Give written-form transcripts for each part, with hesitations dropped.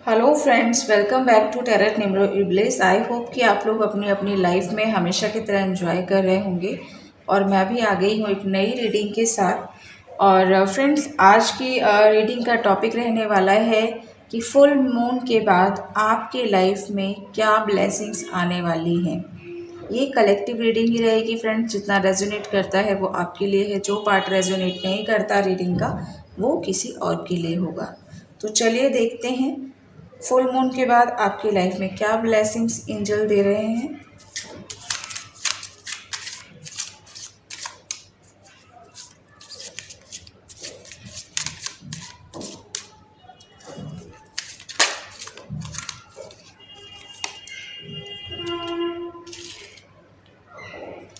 Hello friends, welcome back to tarot निम्रो इब्लिस। I hope कि आप लोग अपनी अपनी लाइफ में हमेशा की तरह एंजॉय कर रहे होंगे और मैं भी आ गई हूँ एक नई रीडिंग के साथ। और फ्रेंड्स, आज की रीडिंग का टॉपिक रहने वाला है कि फुल मून के बाद आपके लाइफ में क्या ब्लेसिंग्स आने वाली हैं। ये कलेक्टिव रीडिंग ही रहेगी फ्रेंड्स। जितना रेजोनेट करता है वो आपके लिए है, जो पार्ट रेजोनेट नहीं करता रीडिंग का वो किसी और के लिए होगा। तो चलिए देखते हैं फुल मून के बाद आपकी लाइफ में क्या ब्लेसिंग्स एंजल दे रहे हैं।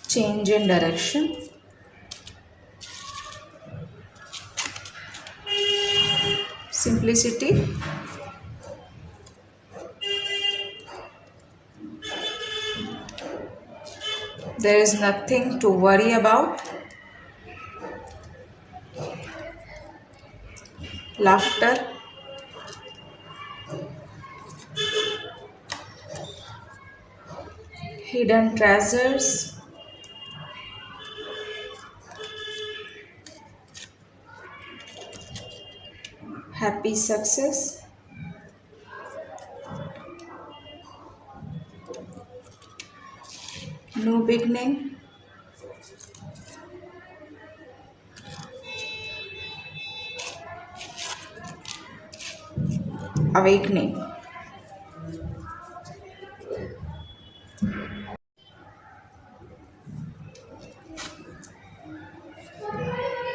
Change in direction, simplicity, there is nothing to worry about, laughter, hidden treasures, happy success, new beginning, awakening।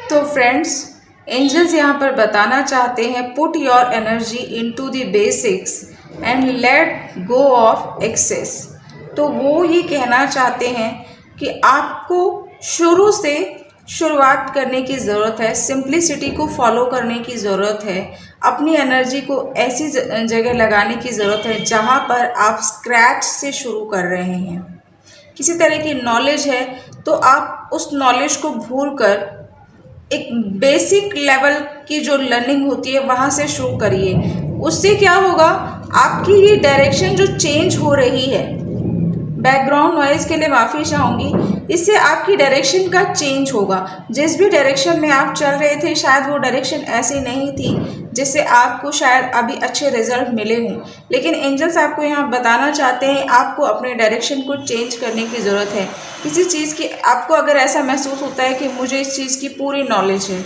तो फ्रेंड्स, एंजल्स यहाँ पर बताना चाहते हैं put your energy into the basics and let go of excess. तो वो ये कहना चाहते हैं कि आपको शुरू से शुरुआत करने की ज़रूरत है, सिंप्लिसिटी को फॉलो करने की ज़रूरत है, अपनी एनर्जी को ऐसी जगह लगाने की ज़रूरत है जहाँ पर आप स्क्रैच से शुरू कर रहे हैं। किसी तरह की नॉलेज है तो आप उस नॉलेज को भूल कर एक बेसिक लेवल की जो लर्निंग होती है वहाँ से शुरू करिए। उससे क्या होगा, आपकी ये डायरेक्शन जो चेंज हो रही है, बैकग्राउंड नॉइज़ के लिए माफ़ी चाहूँगी, इससे आपकी डायरेक्शन का चेंज होगा। जिस भी डायरेक्शन में आप चल रहे थे शायद वो डायरेक्शन ऐसी नहीं थी जिससे आपको शायद अभी अच्छे रिजल्ट मिले हों, लेकिन एंजल्स आपको यहाँ बताना चाहते हैं आपको अपने डायरेक्शन को चेंज करने की ज़रूरत है। किसी चीज़ की आपको अगर ऐसा महसूस होता है कि मुझे इस चीज़ की पूरी नॉलेज है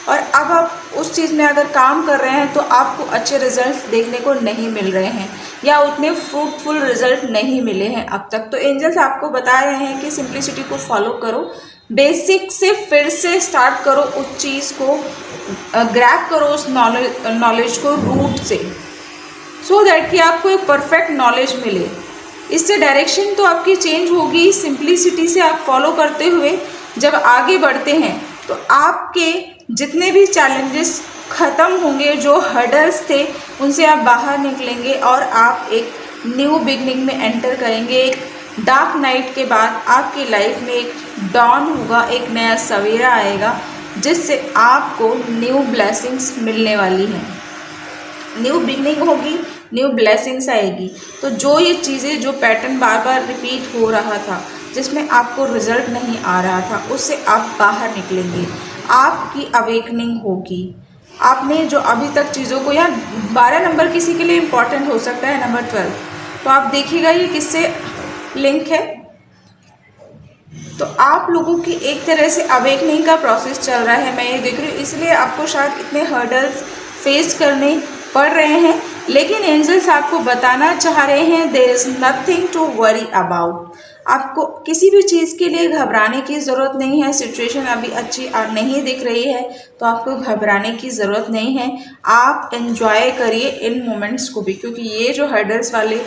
और अब आप उस चीज़ में अगर काम कर रहे हैं तो आपको अच्छे रिजल्ट देखने को नहीं मिल रहे हैं या उतने फ्रूटफुल रिजल्ट नहीं मिले हैं अब तक, तो एंजल्स आपको बता रहे हैं कि सिंप्लिसिटी को फॉलो करो, बेसिक से फिर से स्टार्ट करो, उस चीज़ को ग्रैब करो, उस नॉलेज को रूट से, सो दैट कि आपको एक परफेक्ट नॉलेज मिले। इससे डायरेक्शन तो आपकी चेंज होगी। सिंप्लिसिटी से आप फॉलो करते हुए जब आगे बढ़ते हैं तो आपके जितने भी चैलेंजेस ख़त्म होंगे, जो हर्डल्स थे उनसे आप बाहर निकलेंगे और आप एक न्यू बिगनिंग में एंटर करेंगे। एक डार्क नाइट के बाद आपकी लाइफ में एक डॉन होगा, एक नया सवेरा आएगा जिससे आपको न्यू ब्लेसिंग्स मिलने वाली हैं, न्यू बिगनिंग होगी, न्यू ब्लेसिंग्स आएगी। तो जो ये चीज़ें, जो पैटर्न बार बार रिपीट हो रहा था, जिसमें आपको रिजल्ट नहीं आ रहा था, उससे आप बाहर निकलेंगे, आपकी अवेकनिंग होगी। आपने जो अभी तक चीज़ों को, या 12 नंबर किसी के लिए इम्पॉर्टेंट हो सकता है, नंबर 12, तो आप देखिएगा ये किससे लिंक है। तो आप लोगों की एक तरह से अवेकनिंग का प्रोसेस चल रहा है, मैं ये देख रही हूँ, इसलिए आपको शायद इतने हर्डल्स फेस करने पढ़ रहे हैं, लेकिन एंजल्स आपको बताना चाह रहे हैं there is nothing to worry about. आपको किसी भी चीज़ के लिए घबराने की ज़रूरत नहीं है। सिचुएशन अभी अच्छी नहीं दिख रही है तो आपको घबराने की ज़रूरत नहीं है। आप एंजॉय करिए इन मोमेंट्स को भी, क्योंकि ये जो हर्डल्स वाले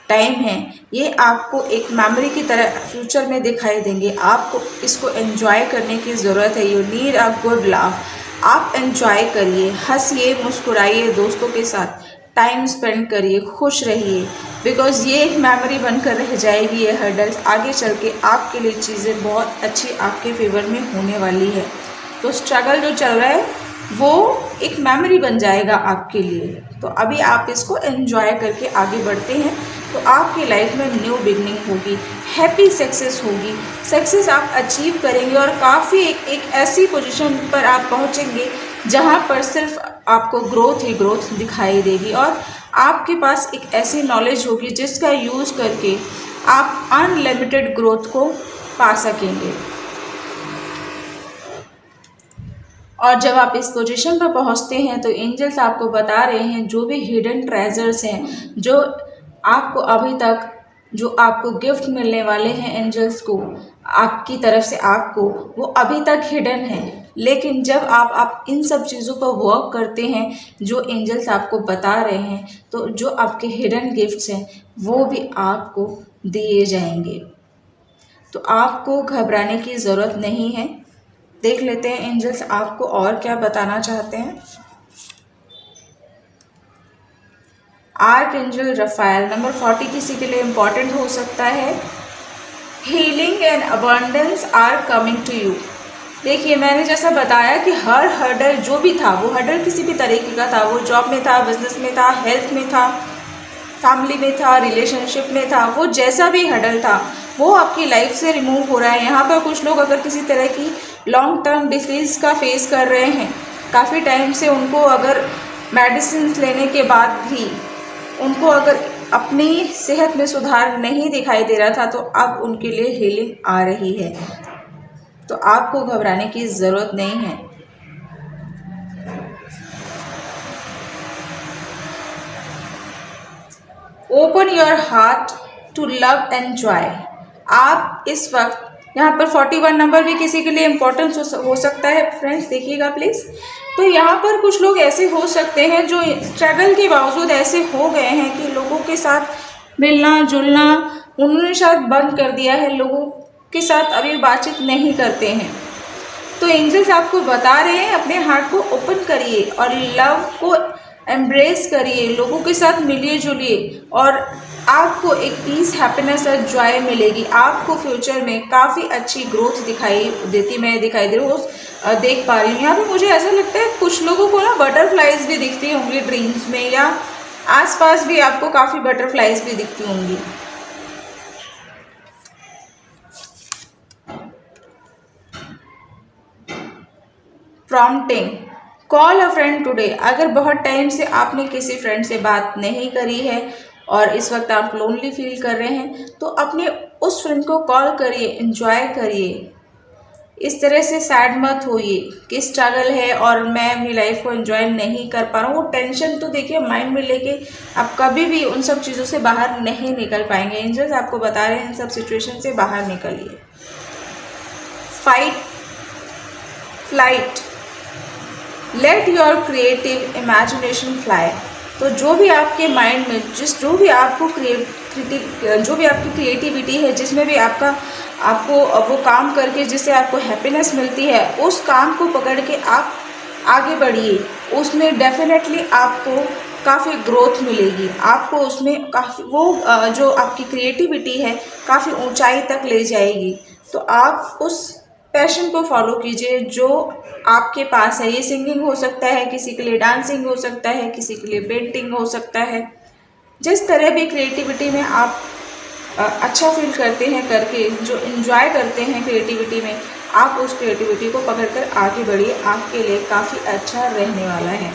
टाइम है ये आपको एक मेमोरी की तरह फ्यूचर में दिखाई देंगे। आपको इसको एंजॉय करने की ज़रूरत है। You need a good laugh. आप एंजॉय करिए, हंसिए, मुस्कुराइए, दोस्तों के साथ टाइम स्पेंड करिए, खुश रहिए, बिकॉज़ ये एक मेमोरी बनकर रह जाएगी। ये हर्डल्स आगे चल के आपके लिए चीज़ें बहुत अच्छी आपके फेवर में होने वाली है। तो स्ट्रगल जो चल रहा है वो एक मेमोरी बन जाएगा आपके लिए। तो अभी आप इसको एंजॉय करके आगे बढ़ते हैं तो आपकी लाइफ में न्यू बिगनिंग होगी, हैप्पी सक्सेस होगी, सक्सेस आप अचीव करेंगे और काफ़ी एक ऐसी पोजीशन पर आप पहुंचेंगे जहां पर सिर्फ आपको ग्रोथ ही ग्रोथ दिखाई देगी और आपके पास एक ऐसी नॉलेज होगी जिसका यूज़ करके आप अनलिमिटेड ग्रोथ को पा सकेंगे। और जब आप इस पोजीशन पर पहुंचते हैं तो एंजल्स आपको बता रहे हैं जो भी हिडन ट्रेजर्स हैं, जो आपको अभी तक जो आपको गिफ्ट मिलने वाले हैं एंजल्स को आपकी तरफ से आपको, वो अभी तक हिडन है। लेकिन जब आप इन सब चीज़ों पर वर्क करते हैं जो एंजल्स आपको बता रहे हैं, तो जो आपके हिडन गिफ्ट्स हैं वो भी आपको दिए जाएंगे। तो आपको घबराने की ज़रूरत नहीं है। देख लेते हैं एंजल्स आपको और क्या बताना चाहते हैं। आर्क एंजल रफाएल नंबर 40 किसी के लिए इम्पॉर्टेंट हो सकता है। Healing and abundance are coming to you. देखिए, मैंने जैसा बताया कि हर हर्डल जो भी था, वो हर्डल किसी भी तरीके का था, वो जॉब में था, बिजनेस में था, हेल्थ में था, फैमिली में था, रिलेशनशिप में था, वो जैसा भी हर्डल था वो आपकी लाइफ से रिमूव हो रहा है। यहाँ पर कुछ लोग अगर किसी तरह की लॉन्ग टर्म डिसीज का फेस कर रहे हैं, काफ़ी टाइम से उनको अगर मेडिसिन लेने के बाद भी उनको अगर अपनी सेहत में सुधार नहीं दिखाई दे रहा था, तो अब उनके लिए हीलिंग आ रही है। तो आपको घबराने की ज़रूरत नहीं है। Open your heart to love and joy. आप इस वक्त यहाँ पर 41 नंबर भी किसी के लिए इम्पोर्टेंस हो सकता है फ्रेंड्स, देखिएगा प्लीज़। तो यहाँ पर कुछ लोग ऐसे हो सकते हैं जो स्ट्रगल के बावजूद ऐसे हो गए हैं कि लोगों के साथ मिलना जुलना उन्होंने शायद बंद कर दिया है, लोगों के साथ अभी बातचीत नहीं करते हैं। तो एंजल्स आपको बता रहे हैं अपने हार्ट को ओपन करिए और लव को एम्ब्रेस करिए, लोगों के साथ मिलिए जुलिए और आपको एक पीस, हैप्पीनेस और जॉय मिलेगी। आपको फ्यूचर में काफ़ी अच्छी ग्रोथ दिखाई दे रही हूँ, देख पा रही हूँ। यहाँ पे मुझे ऐसा लगता है कुछ लोगों को ना बटरफ्लाइज भी दिखती होंगी ड्रीम्स में, या आसपास भी आपको काफ़ी बटरफ्लाइज भी दिखती होंगी। प्रॉम्प्टिंग, कॉल अ फ्रेंड टुडे। अगर बहुत टाइम से आपने किसी फ्रेंड से बात नहीं करी है और इस वक्त आप लोनली फील कर रहे हैं, तो अपने उस फ्रेंड को कॉल करिए, एंजॉय करिए। इस तरह से सैड मत होइए कि स्ट्रगल है और मैं अपनी लाइफ को एंजॉय नहीं कर पा रहा हूँ। वो टेंशन तो देखिए माइंड में लेके आप कभी भी उन सब चीज़ों से बाहर नहीं निकल पाएंगे। एंजल्स आपको बता रहे हैं इन सब सिचुएशन से बाहर निकलिए। Fight flight, let your creative imagination fly. तो जो भी आपके माइंड में जो भी आपकी क्रिएटिविटी है, जिसमें भी आपको वो काम करके जिससे आपको हैप्पीनेस मिलती है, उस काम को पकड़ के आप आगे बढ़िए। उसमें डेफिनेटली आपको काफ़ी ग्रोथ मिलेगी, आपको उसमें काफ़ी जो आपकी क्रिएटिविटी है काफ़ी ऊंचाई तक ले जाएगी। तो आप उस पैशन को फॉलो कीजिए जो आपके पास है। ये सिंगिंग हो सकता है, किसी के लिए डांसिंग हो सकता है, किसी के लिए पेंटिंग हो सकता है। जिस तरह भी क्रिएटिविटी में आप अच्छा फील करते हैं करके, जो एंजॉय करते हैं क्रिएटिविटी में, आप उस क्रिएटिविटी को पकड़कर आगे बढ़िए, आपके लिए काफ़ी अच्छा रहने वाला है।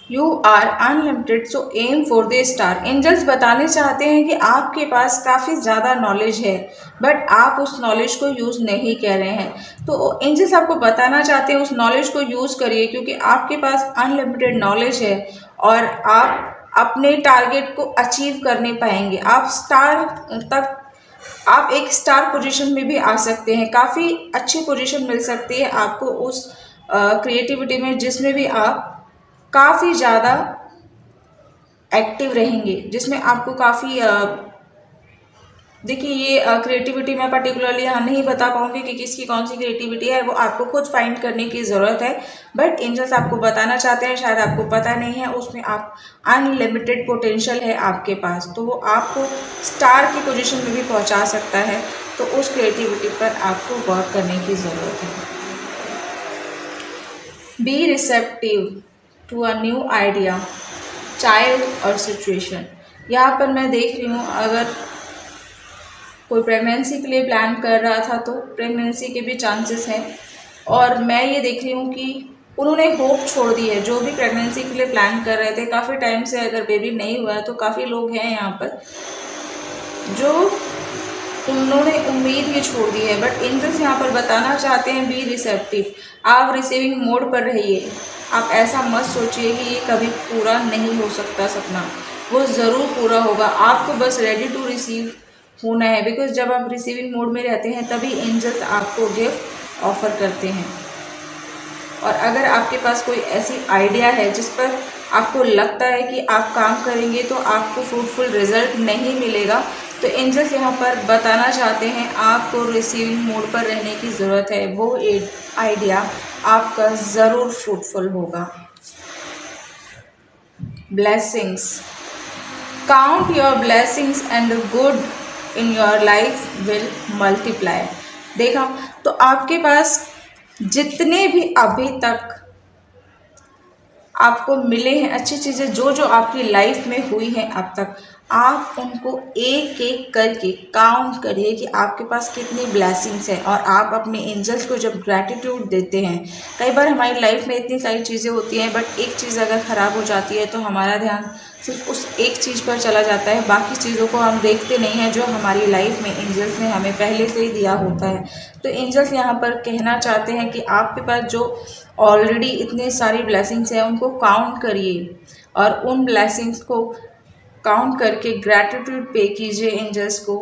You are unlimited, so aim for the star. Angels बताने चाहते हैं कि आपके पास काफ़ी ज़्यादा नॉलेज है, बट आप उस नॉलेज को यूज़ नहीं कर रहे हैं। तो एंजल्स आपको बताना चाहते हैं उस नॉलेज को यूज़ करिए, क्योंकि आपके पास अनलिमिटेड नॉलेज है और आप अपने टारगेट को अचीव करने पाएंगे। आप एक स्टार पोजीशन में भी आ सकते हैं। काफ़ी अच्छी पोजीशन मिल सकती है आपको उस क्रिएटिविटी में जिसमें भी आप काफ़ी ज़्यादा एक्टिव रहेंगे, जिसमें आपको काफ़ी देखिए ये क्रिएटिविटी मैं पर्टिकुलरली यहाँ नहीं बता पाऊँगी कि किसकी कौन सी क्रिएटिविटी है, वो आपको खुद फाइंड करने की ज़रूरत है। बट एंजल्स आपको बताना चाहते हैं, शायद आपको पता नहीं है, उसमें आप अनलिमिटेड पोटेंशियल है आपके पास, तो वो आपको स्टार की पोजीशन में भी पहुँचा सकता है। तो उस क्रिएटिविटी पर आपको वर्क करने की ज़रूरत है। Be receptive to a new idea, child और सिचुएशन। यहाँ पर मैं देख रही हूँ अगर कोई प्रेगनेंसी के लिए प्लान कर रहा था तो प्रेगनेंसी के भी चांसेस हैं, और मैं ये देख रही हूँ कि उन्होंने होप छोड़ दी है। जो भी प्रेगनेंसी के लिए प्लान कर रहे थे काफ़ी टाइम से, अगर बेबी नहीं हुआ है तो काफ़ी लोग हैं यहाँ पर जो उन्होंने उम्मीद ही छोड़ दी है। बट एंजल्स यहाँ पर बताना चाहते हैं बी रिसेप्टिव, आप रिसीविंग मोड पर रहिए। आप ऐसा मत सोचिए कि ये कभी पूरा नहीं हो सकता सपना, वो ज़रूर पूरा होगा। आपको बस रेडी टू रिसीव होना है, बिकॉज जब आप रिसीविंग मोड में रहते हैं तभी एंजल्स आपको गिफ्ट ऑफर करते हैं। और अगर आपके पास कोई ऐसी आइडिया है जिस पर आपको लगता है कि आप काम करेंगे तो आपको फ्रूटफुल रिजल्ट नहीं मिलेगा, तो एंजल्स यहाँ पर बताना चाहते हैं आपको रिसीविंग मोड पर रहने की ज़रूरत है। वो आइडिया आपका ज़रूर फ्रूटफुल होगा। Blessings, count your blessings and good in your life will multiply. देखा तो आपके पास जितने भी अभी तक आपको मिले हैं अच्छी चीज़ें, जो जो आपकी लाइफ में हुई हैं अब तक, आप उनको एक एक करके काउंट करिए कि आपके पास कितनी ब्लेसिंग्स हैं। और आप अपने एंजल्स को जब ग्रैटिट्यूड देते हैं, कई बार हमारी लाइफ में इतनी सारी चीज़ें होती हैं बट एक चीज़ अगर ख़राब हो जाती है तो हमारा ध्यान सिर्फ उस एक चीज़ पर चला जाता है, बाकी चीज़ों को हम देखते नहीं हैं जो हमारी लाइफ में एंजल्स ने हमें पहले से ही दिया होता है। तो एंजल्स यहाँ पर कहना चाहते हैं कि आपके पास जो ऑलरेडी इतने सारी ब्लेसिंग्स हैं उनको काउंट करिए, और उन ब्लेसिंग्स को काउंट करके ग्रैटिट्यूड पे कीजिए एंजल्स को।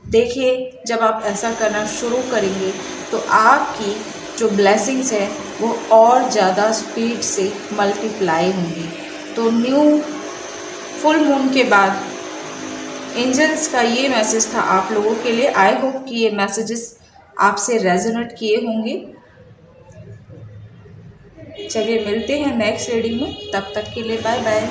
देखिए जब आप ऐसा करना शुरू करेंगे तो आपकी जो ब्लेसिंग्स हैं वो और ज़्यादा स्पीड से मल्टीप्लाई होंगी। तो न्यू फुल मून के बाद एंजल्स का ये मैसेज था आप लोगों के लिए। आई होप कि ये मैसेजेस आपसे रेजोनेट किए होंगे। चलिए मिलते हैं नेक्स्ट रीडिंग में, तब तक के लिए बाय बाय।